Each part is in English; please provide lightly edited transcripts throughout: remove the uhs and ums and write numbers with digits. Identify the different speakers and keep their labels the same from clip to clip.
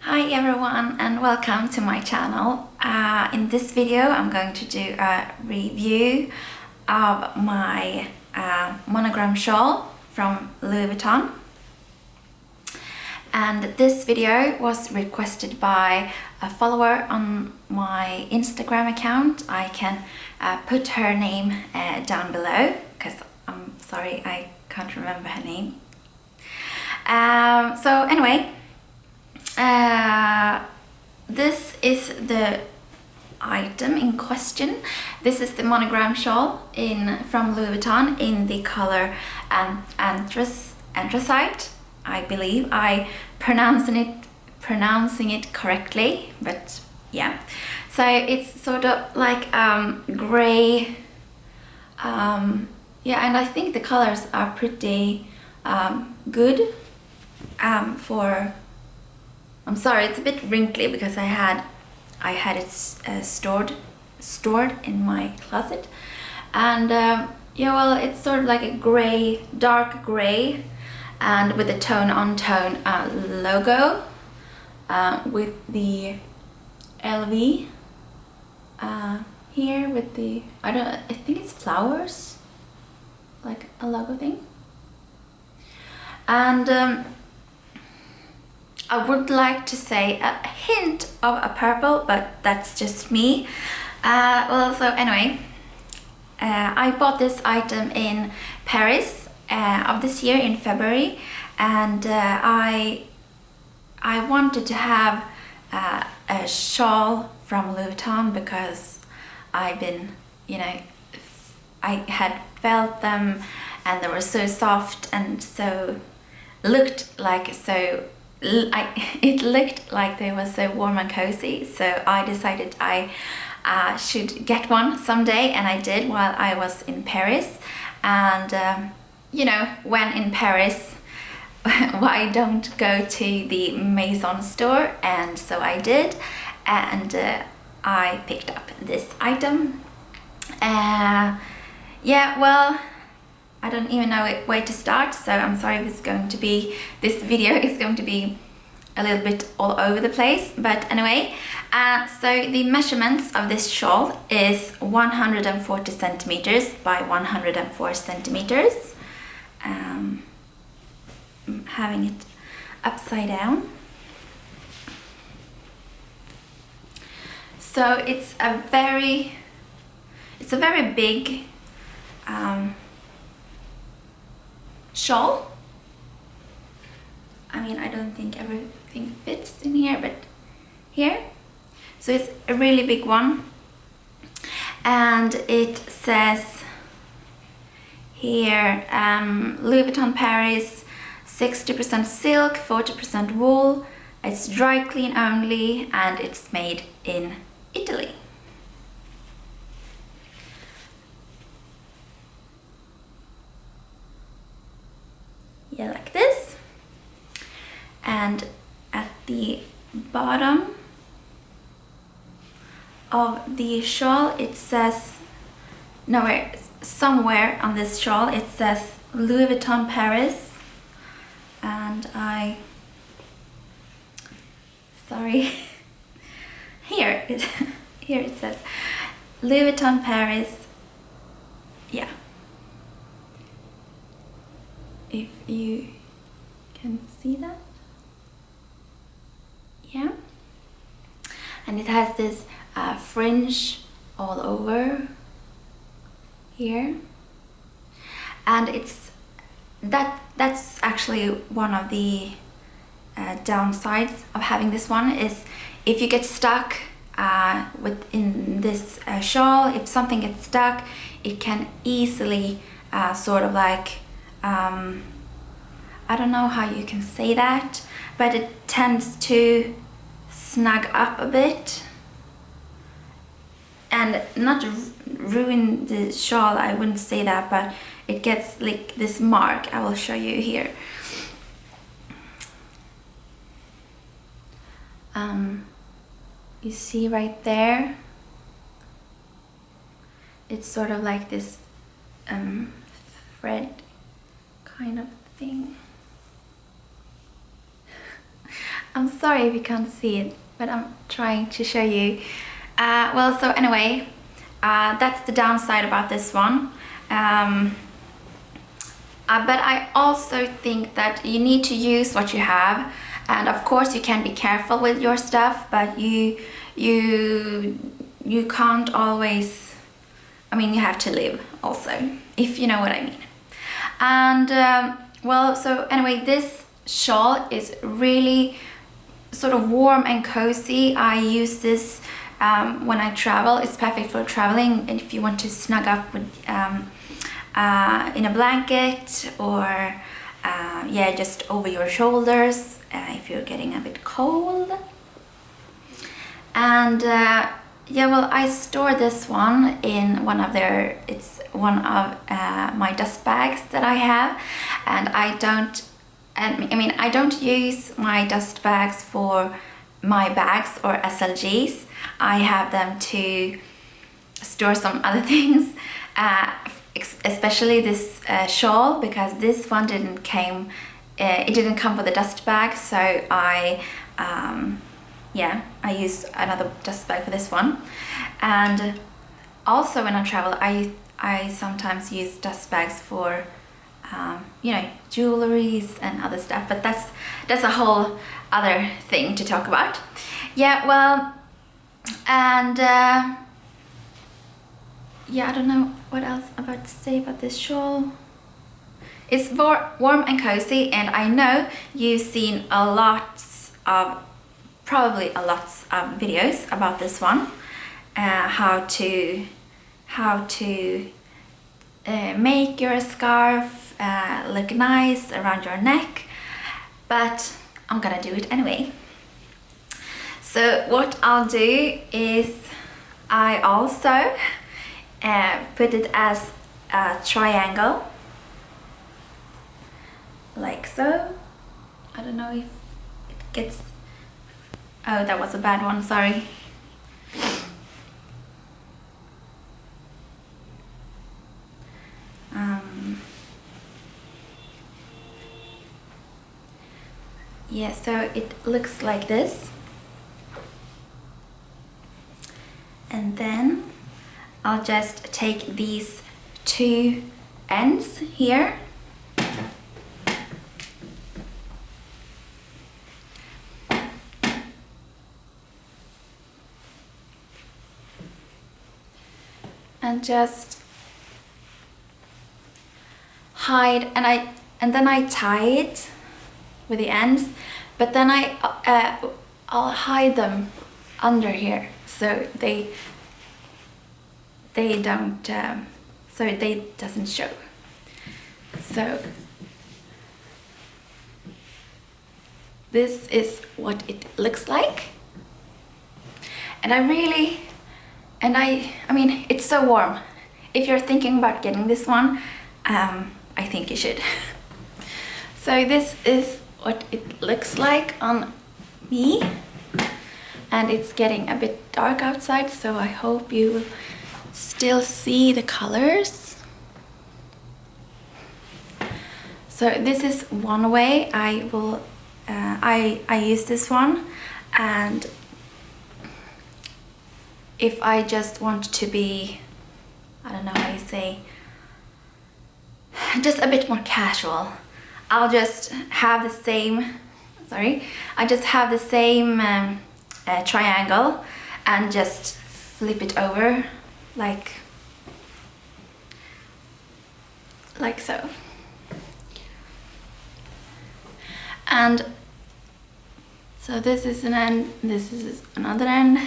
Speaker 1: Hi everyone and welcome to my channel. In this video I'm going to do a review of my monogram shawl from Louis Vuitton. And this video was requested by a follower on my Instagram account. I can put her name down below because I'm sorry I can't remember her name. So anyway, this is the item in question. This is the monogram shawl from Louis Vuitton in the color anthracite. I believe I pronouncing it correctly, but yeah. So it's sort of like gray. Yeah, and I think the colors are pretty good for. I'm sorry, it's a bit wrinkly because I had it stored in my closet, and yeah, well, it's sort of like a gray, dark gray, and with a tone-on-tone logo with the LV here with the I think it's flowers, like a logo thing, and I would like to say a hint of a purple, but that's just me. Well, so anyway, I bought this item in Paris of this year in February, and I wanted to have a shawl from Louis Vuitton because I've been, I had felt them and they were so soft and so looked like it looked like they were so warm and cozy, so I decided I should get one someday, and I did while I was in Paris. And when in Paris, why don't go to the Maison store? And so I did, and I picked up this item. Yeah, well, I don't even know where to start, so I'm sorry if this video is going to be a little bit all over the place, but anyway, so the measurements of this shawl is 140 centimeters by 104 centimeters. I'm having it upside down. So it's a very big shawl. I mean, I don't think everything fits in here, but here. So it's a really big one. And it says here, Louis Vuitton Paris, 60% silk, 40% wool. It's dry clean only, and it's made in Italy. Yeah, like this. And at the bottom of the shawl it says, somewhere on this shawl it says Louis Vuitton Paris, and here it says Louis Vuitton Paris. Yeah, if you can see that. Yeah, and it has this fringe all over here, and that's actually one of the downsides of having this one, is if you get stuck within this shawl, if something gets stuck, it can easily sort of like I don't know how you can say that, but it tends to snug up a bit and not ruin the shawl, I wouldn't say that, but it gets like this mark. I will show you here. You see right there, it's sort of like this thread kind of thing. I'm sorry if you can't see it, but I'm trying to show you. Well, so anyway, that's the downside about this one. But I also think that you need to use what you have, and of course you can be careful with your stuff, but you can't always, I mean, you have to live also, if you know what I mean. And well, so anyway, this shawl is really sort of warm and cozy. I use this when I travel. It's perfect for traveling, and if you want to snug up with in a blanket, or yeah, just over your shoulders if you're getting a bit cold. And yeah, well, I store this one in one of it's one of my dust bags that I have, and I don't use my dust bags for my bags or SLGs. I have them to store some other things, especially this shawl, because this one didn't come with a dust bag, so yeah, I use another dust bag for this one. And also when I travel, I sometimes use dust bags for you know, jewelries and other stuff, but that's a whole other thing to talk about. Yeah, well, and yeah, I don't know what else I'm about to say about this shawl. It's warm and cozy, and I know you've seen probably a lot of videos about this one, how to make your scarf look nice around your neck, but I'm gonna do it anyway. So what I'll do is I also put it as a triangle, like so. I don't know if it gets... Oh, that was a bad one, sorry. Yeah, so it looks like this. And then I'll just take these two ends here and just hide, and then I tie it with the ends, but then I'll hide them under here, so they don't so they doesn't show. So this is what it looks like, and I mean, it's so warm. If you're thinking about getting this one, I think you should. So this is what it looks like on me, and it's getting a bit dark outside, so I hope you will still see the colors. So this is one way I will I use this one, and if I just want to be, I don't know how you say, just a bit more casual, I'll just have the same, triangle and just flip it over like so. And so this is an end, this is another end.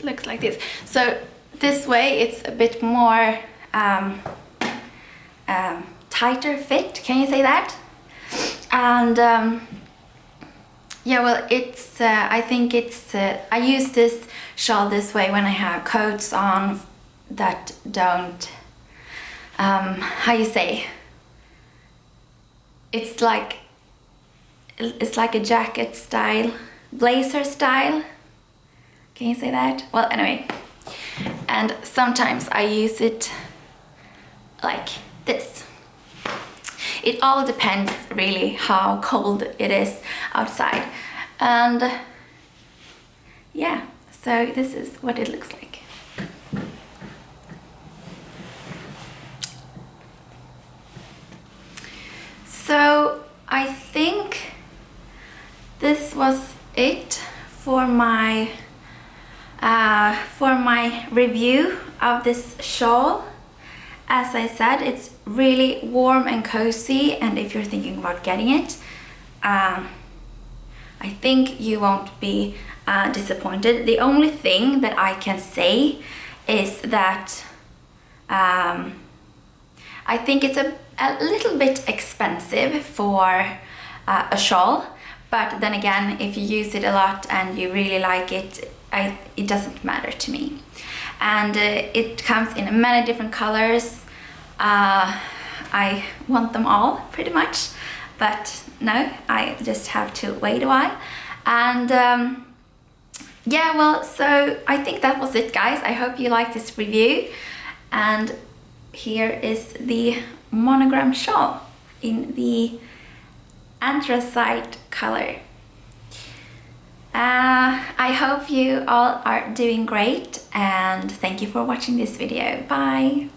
Speaker 1: Looks like this. So this way it's a bit more tighter fit, can you say that? And yeah, well, it's I think it's I use this shawl this way when I have coats on that don't how you say, it's like a jacket style, blazer style. Can you say that? Well, anyway, and sometimes I use it like this. It all depends really how cold it is outside. And yeah, so this is what it looks like. So I think this was it for my review of this shawl. As I said, it's really warm and cozy, and if you're thinking about getting it, I think you won't be disappointed. The only thing that I can say is that I think it's a little bit expensive for a shawl, but then again, if you use it a lot and you really like it, it doesn't matter to me. And it comes in many different colors. I want them all pretty much, but no, I just have to wait a while. And yeah, well, so I think that was it, guys. I hope you liked this review, and here is the Monogram shawl in the anthracite color. I hope you all are doing great, and thank you for watching this video. Bye!